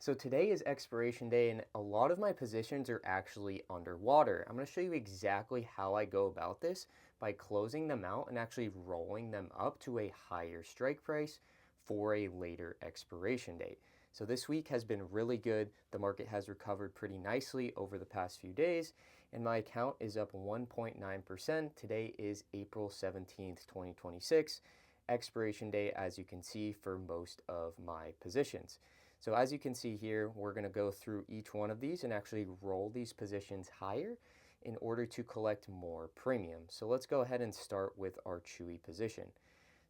So today is expiration day and a lot of my positions are actually underwater. I'm going to show you exactly how I go about this by closing them out and actually rolling them up to a higher strike price for a later expiration date. So this week has been really good. The market has recovered pretty nicely over the past few days and my account is up 1.9%. Today is April 17th, 2026. Expiration day, as you can see, for most of my positions. So as you can see here, we're going to go through each one of these and actually roll these positions higher in order to collect more premium. So let's go ahead and start with our Chewy position.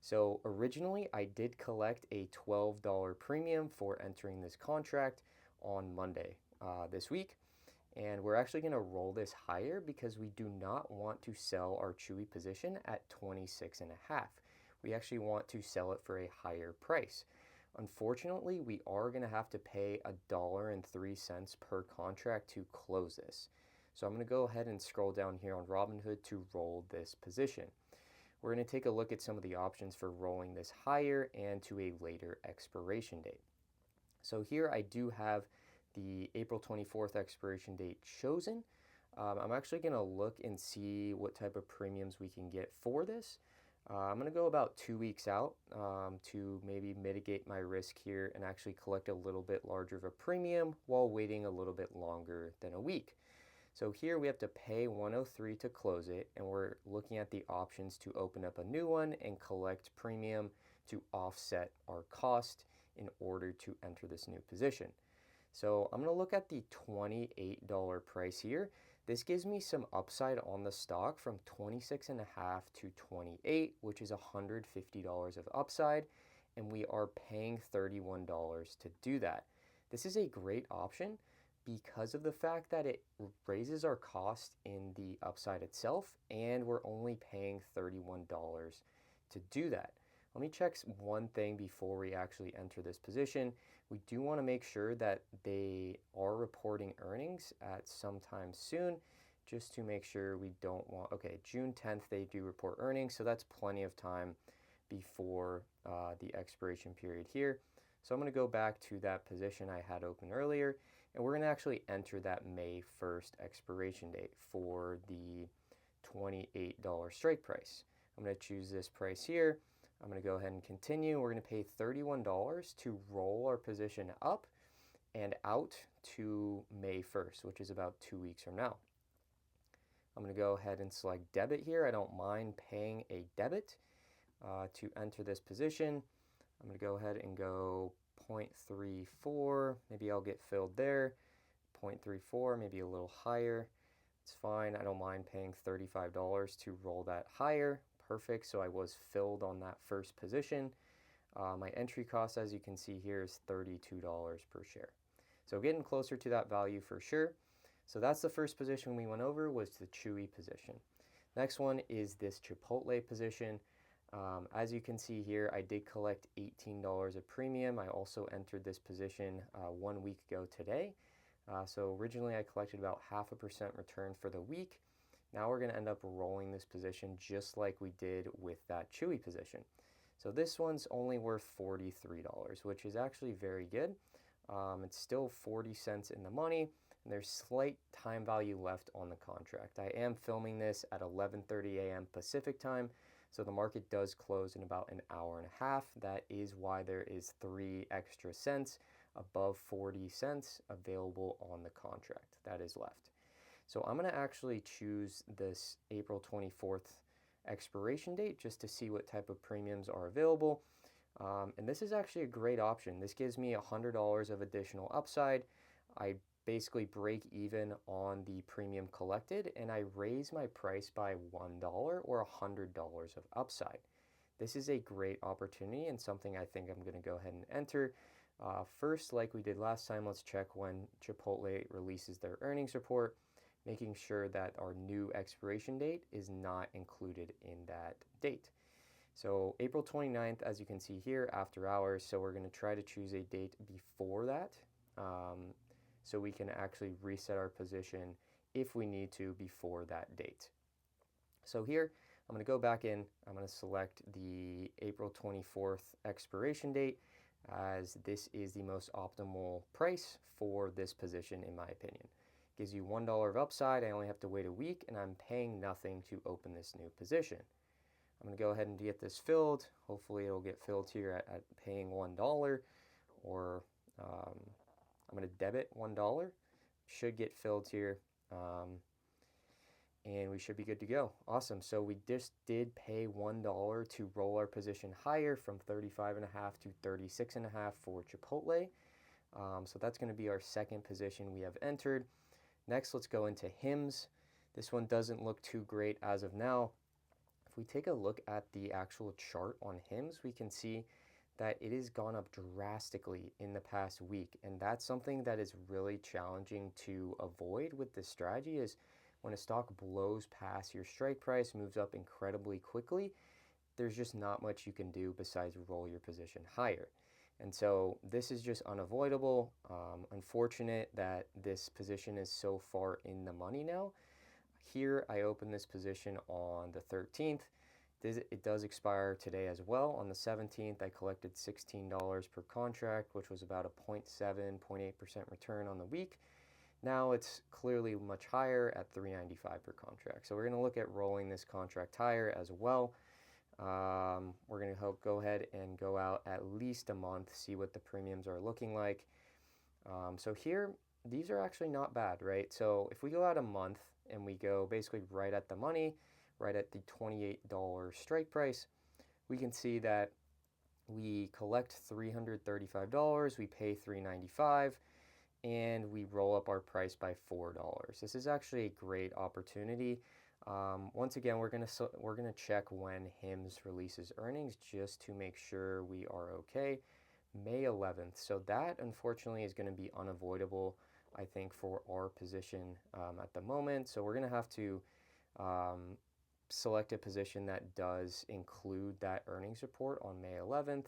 So originally I did collect a $12 premium for entering this contract on Monday this week. And we're actually going to roll this higher because we do not want to sell our Chewy position at 26 and a half. We actually want to sell it for a higher price. Unfortunately, we are going to have to pay $1.03 per contract to close this. So I'm going to go ahead and scroll down here on Robinhood to roll this position. We're going to take a look at some of the options for rolling this higher and to a later expiration date. So here I do have the April 24th expiration date chosen. I'm actually going to look and see what type of premiums we can get for this. I'm going to go about 2 weeks out to maybe mitigate my risk here and actually collect a little bit larger of a premium while waiting a little bit longer than a week. So here we have to pay 103 to close it, and we're looking at the options to open up a new one and collect premium to offset our cost in order to enter this new position. So I'm going to look at the $28 price here. This gives me some upside on the stock from 26.5 to 28, which is $150 of upside, and we are paying $31 to do that. This is a great option because of the fact that it raises our cost in the upside itself, and we're only paying $31 to do that. Let me check one thing before we actually enter this position. We do want to make sure that they are reporting earnings at some time soon, just to make sure we don't want, okay, June 10th they do report earnings, so that's plenty of time before the expiration period here. So I'm going to go back to that position I had open earlier, and we're going to actually enter that May 1st expiration date for the $28 strike price. I'm going to choose this price here. I'm going to go ahead and continue. We're going to pay $31 to roll our position up and out to May 1st, which is about 2 weeks from now. I'm going to go ahead and select debit here. I don't mind paying a debit to enter this position. I'm going to go ahead and go 0.34. Maybe I'll get filled there. 0.34, maybe a little higher. It's fine. I don't mind paying $35 to roll that higher. Perfect. So I was filled on that first position. My entry cost, as you can see here, is $32 per share. So getting closer to that value for sure. So that's the first position we went over, was the Chewy position. Next one is this Chipotle position. As you can see here, I did collect $18 of premium. I also entered this position 1 week ago today. So originally I collected about 0.5% return for the week. Now we're going to end up rolling this position just like we did with that Chewy position. So this one's only worth $43, which is actually very good. It's still 40 cents in the money, and there's slight time value left on the contract. I am filming this at 11:30 a.m. Pacific time, so the market does close in about an hour and a half. That is why there is 3 extra cents above 40 cents available on the contract that is left. So I'm going to actually choose this April 24th expiration date just to see what type of premiums are available. And this is actually a great option. This gives me $100 of additional upside. I basically break even on the premium collected, and I raise my price by $1 or $100 of upside. This is a great opportunity and something I think I'm going to go ahead and enter. First, like we did last time, let's check when Chipotle releases their earnings report, making sure that our new expiration date is not included in that date. So April 29th, as you can see here, after hours. So we're going to try to choose a date before that, so we can actually reset our position if we need to before that date. So here, I'm going to go back in. I'm going to select the April 24th expiration date. as this is the most optimal price for this position in my opinion. Gives you $1 of upside. I only have to wait a week and I'm paying nothing to open this new position. I'm going to go ahead and get this filled. Hopefully it'll get filled here at paying $1, or I'm going to debit $1. Should get filled here. And we should be good to go. Awesome. So we just did pay $1 to roll our position higher from 35.5 to 36.5 for Chipotle. So that's going to be our second position we have entered. Next, let's go into Hims. This one doesn't look too great as of now. If we take a look at the actual chart on Hims, we can see that it has gone up drastically in the past week. And that's something that is really challenging to avoid with this strategy, is when a stock blows past your strike price, moves up incredibly quickly, there's just not much you can do besides roll your position higher. And so this is just unavoidable. Unfortunate that this position is so far in the money now. Here I opened this position on the 13th. It does expire today as well. On the 17th, I collected $16 per contract, which was about a 0.7, 0.8% return on the week. Now it's clearly much higher at $3.95 per contract. So we're going to look at rolling this contract higher as well. We're going to go ahead and go out at least a month, see what the premiums are looking like. So here, these are actually not bad, right? So if we go out a month and we go basically right at the money, right at the $28 strike price, we can see that we collect $335, we pay $3.95, and we roll up our price by $4. This is actually a great opportunity. Once again, we're gonna check when Hims releases earnings just to make sure we are okay. May 11th. So that unfortunately is going to be unavoidable, I think, for our position at the moment. So we're going to have to select a position that does include that earnings report on May 11th.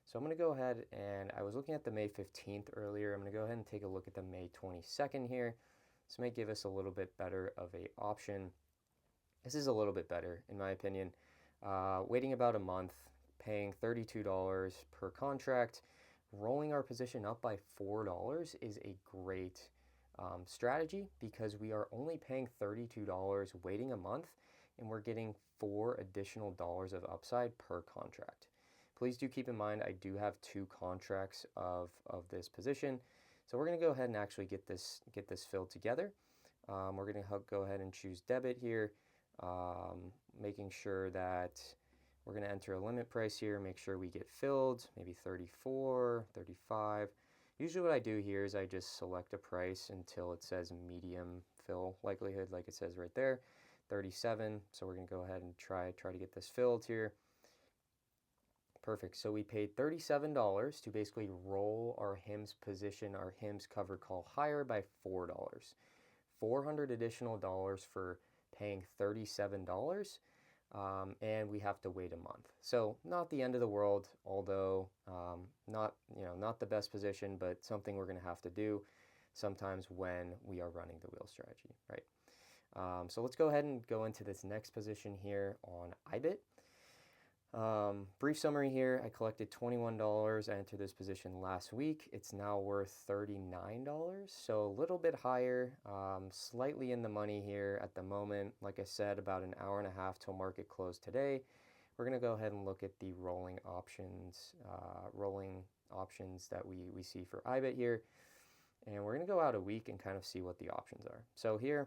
So I'm going to go ahead, and I was looking at the May 15th earlier. I'm going to go ahead and take a look at the May 22nd here. This may give us a little bit better of a option. This is a little bit better, in my opinion. Waiting about a month, paying $32 per contract, rolling our position up by $4 is a great strategy, because we are only paying $32 waiting a month, and we're getting $4 additional of upside per contract. Please do keep in mind, I do have 2 contracts of this position. So we're going to go ahead and actually get this filled together. We're going to go ahead and choose debit here, making sure that we're going to enter a limit price here, make sure we get filled, maybe 34, 35. Usually what I do here is I just select a price until it says medium fill likelihood, like it says right there, 37. So we're going to go ahead and try to get this filled here. Perfect. So we paid $37 to basically roll our Hims position, our Hims covered call higher by $4. $400 additional for paying $37, and we have to wait a month. So not the end of the world, although not the best position, but something we're going to have to do sometimes when we are running the wheel strategy, right? So let's go ahead and go into this next position here on IBIT. Brief summary here, I collected $21. I entered this position last week. It's now worth $39, so a little bit higher, slightly in the money here at the moment. Like I said, about an hour and a half till market close today. We're going to go ahead and look at the rolling options that we see for IBIT here. And we're going to go out a week and kind of see what the options are. So here,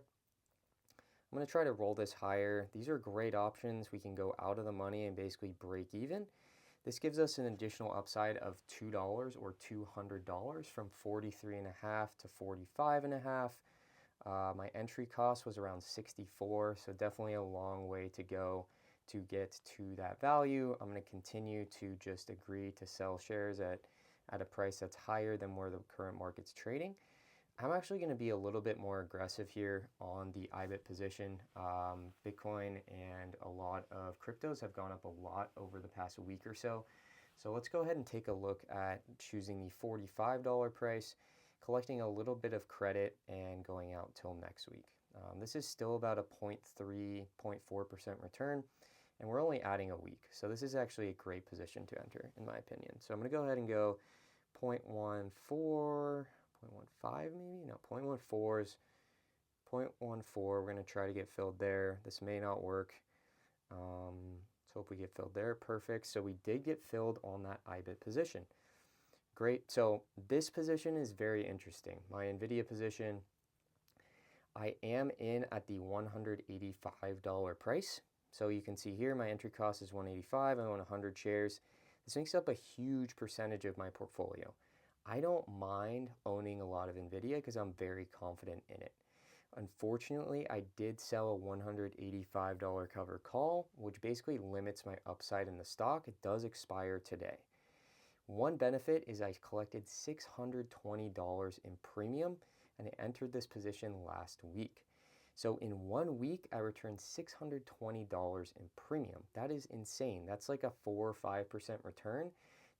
I'm going to try to roll this higher. These are great options. We can go out of the money and basically break even. This gives us an additional upside of $2 or $200 from 43.5 to 45.5. My entry cost was around 64, so definitely a long way to go to get to that value. I'm going to continue to just agree to sell shares at a price that's higher than where the current market's trading. I'm actually going to be a little bit more aggressive here on the IBIT position. Bitcoin and a lot of cryptos have gone up a lot over the past week or so. So let's go ahead and take a look at choosing the $45 price, collecting a little bit of credit, and going out till next week. This is still about a 0.3, 0.4% return, and we're only adding a week. So this is actually a great position to enter, in my opinion. So I'm going to go ahead and go 0.14, 0.15 maybe? No, 0.14 is 0.14. We're going to try to get filled there. This may not work. Let's hope we get filled there. Perfect. So we did get filled on that IBIT position. Great. So this position is very interesting. My NVIDIA position, I am in at the $185 price. So you can see here my entry cost is $185. I own 100 shares. This makes up a huge percentage of my portfolio. I don't mind owning a lot of NVIDIA because I'm very confident in it. Unfortunately, I did sell a $185 cover call, which basically limits my upside in the stock. It does expire today. One benefit is I collected $620 in premium, and I entered this position last week. So in 1 week, I returned $620 in premium. That is insane. That's like a 4 or 5% return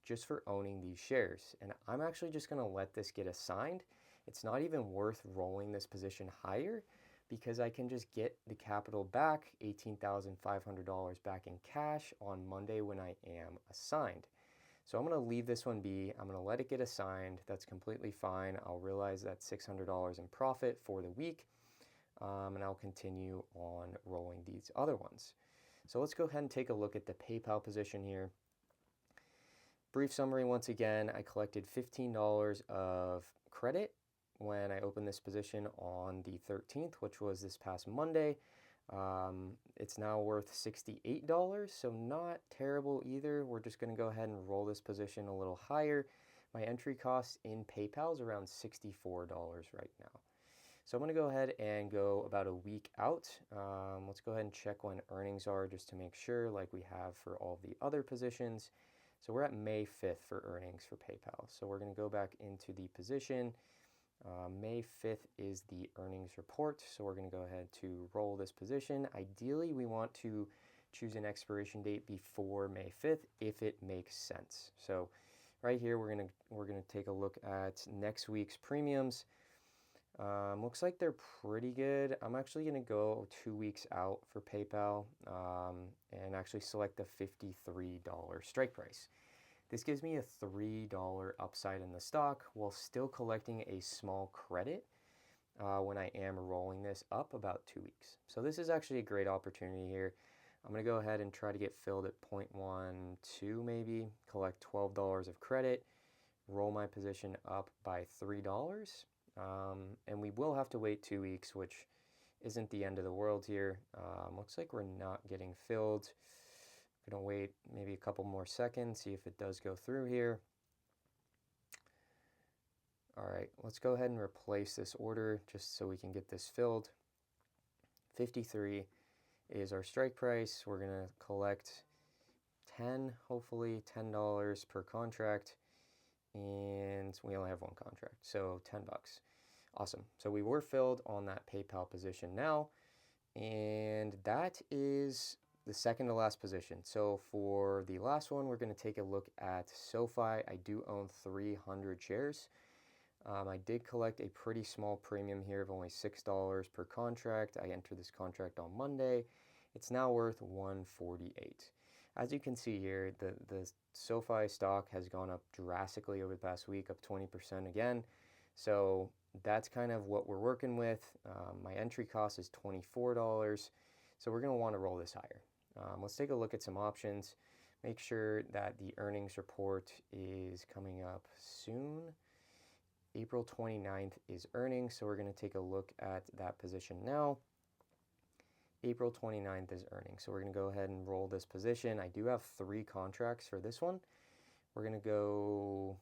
just for owning these shares. And I'm actually just going to let this get assigned. It's not even worth rolling this position higher because I can just get the capital back, $18,500 back in cash on Monday when I am assigned. So I'm going to leave this one be. I'm going to let it get assigned. That's completely fine. I'll realize that $600 in profit for the week, and I'll continue on rolling these other ones. So let's go ahead and take a look at the PayPal position here. Brief summary once again, I collected $15 of credit when I opened this position on the 13th, which was this past Monday. It's now worth $68, so not terrible either. We're just going to go ahead and roll this position a little higher. My entry cost in PayPal is around $64 right now. So I'm going to go ahead and go about a week out. Let's go ahead and check when earnings are just to make sure, like we have for all the other positions. So we're at May 5th for earnings for PayPal. So we're going to go back into the position. May 5th is the earnings report, so we're going to go ahead to roll this position. Ideally, we want to choose an expiration date before May 5th if it makes sense. So right here, we're going to take a look at next week's premiums. Looks like they're pretty good. I'm actually going to go 2 weeks out for PayPal and actually select the $53 strike price. This gives me a $3 upside in the stock while still collecting a small credit when I am rolling this up about 2 weeks. So this is actually a great opportunity here. I'm going to go ahead and try to get filled at 0.12 maybe, collect $12 of credit, roll my position up by $3. And we will have to wait 2 weeks, which isn't the end of the world here. Looks like we're not getting filled. Gonna wait maybe a couple more seconds, see if it does go through here. All right, let's go ahead and replace this order just so we can get this filled. 53 is our strike price. We're gonna collect hopefully $10 per contract, and we only have one contract, so $10. Awesome. So we were filled on that PayPal position now, and that is the second to last position. So for the last one, we're going to take a look at SoFi. I do own 300 shares. I did collect a pretty small premium here of only $6 per contract. I entered this contract on Monday. It's now worth $148. As you can see here, the SoFi stock has gone up drastically over the past week, up 20% again. So that's kind of what we're working with. My entry cost is $24. So we're going to want to roll this higher. Let's take a look at some options. Make sure that the earnings report is coming up soon. April 29th is earnings, so we're going to take a look at that position now. April 29th is earnings, so we're going to go ahead and roll this position. I do have 3 contracts for this one. We're going to go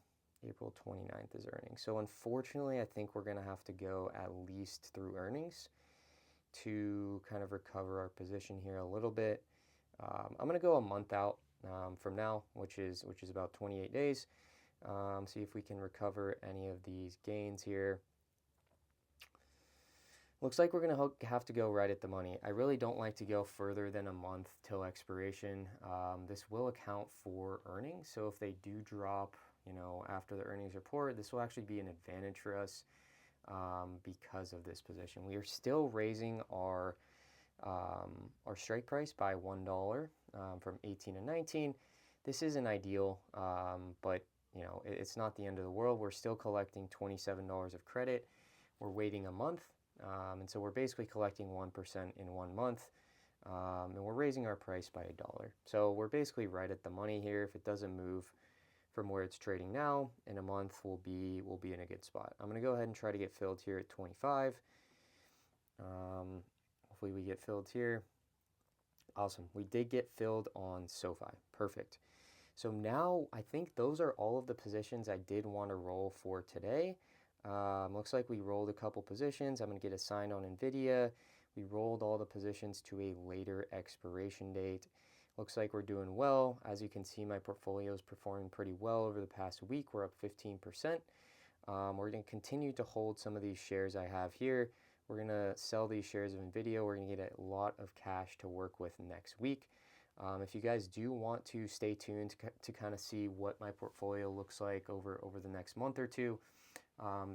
April 29th is earnings. So unfortunately, I think we're going to have to go at least through earnings to kind of recover our position here a little bit. I'm going to go a month out from now, which is about 28 days. See if we can recover any of these gains here. Looks like we're going to have to go right at the money. I really don't like to go further than a month till expiration. This will account for earnings, so if they do drop, after the earnings report, this will actually be an advantage for us because of this position. We are still raising our strike price by $1 from 18 to 19. This isn't ideal, but you know, it's not the end of the world. We're still collecting $27 of credit. We're waiting a month. And so we're basically collecting 1% in 1 month. And we're raising our price by $1. So we're basically right at the money here. If it doesn't move from where it's trading now, in a month we'll be in a good spot. I'm going to go ahead and try to get filled here at 25. Hopefully we get filled here. Awesome. We did get filled on SoFi. Perfect. So now I think those are all of the positions I did want to roll for today. Looks like we rolled a couple positions. I'm going to get assigned on NVIDIA. We rolled all the positions to a later expiration date. Looks like we're doing well. As you can see, my portfolio is performing pretty well over the past week. We're up 15%. We're going to continue to hold some of these shares I have here. We're going to sell these shares of NVIDIA. We're going to get a lot of cash to work with next week. If you guys do want to stay tuned to kind of see what my portfolio looks like over the next month or two,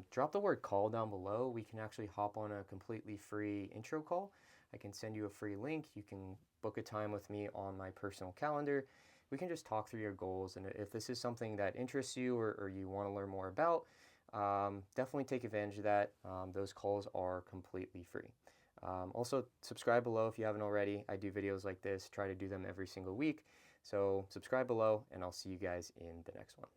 drop the word call down below. We can actually hop on a completely free intro call. I can send you a free link. You can book a time with me on my personal calendar. We can just talk through your goals. And if this is something that interests you or you want to learn more about, definitely take advantage of that. Those calls are completely free. Also, subscribe below if you haven't already. I do videos like this, try to do them every single week. So subscribe below, and I'll see you guys in the next one.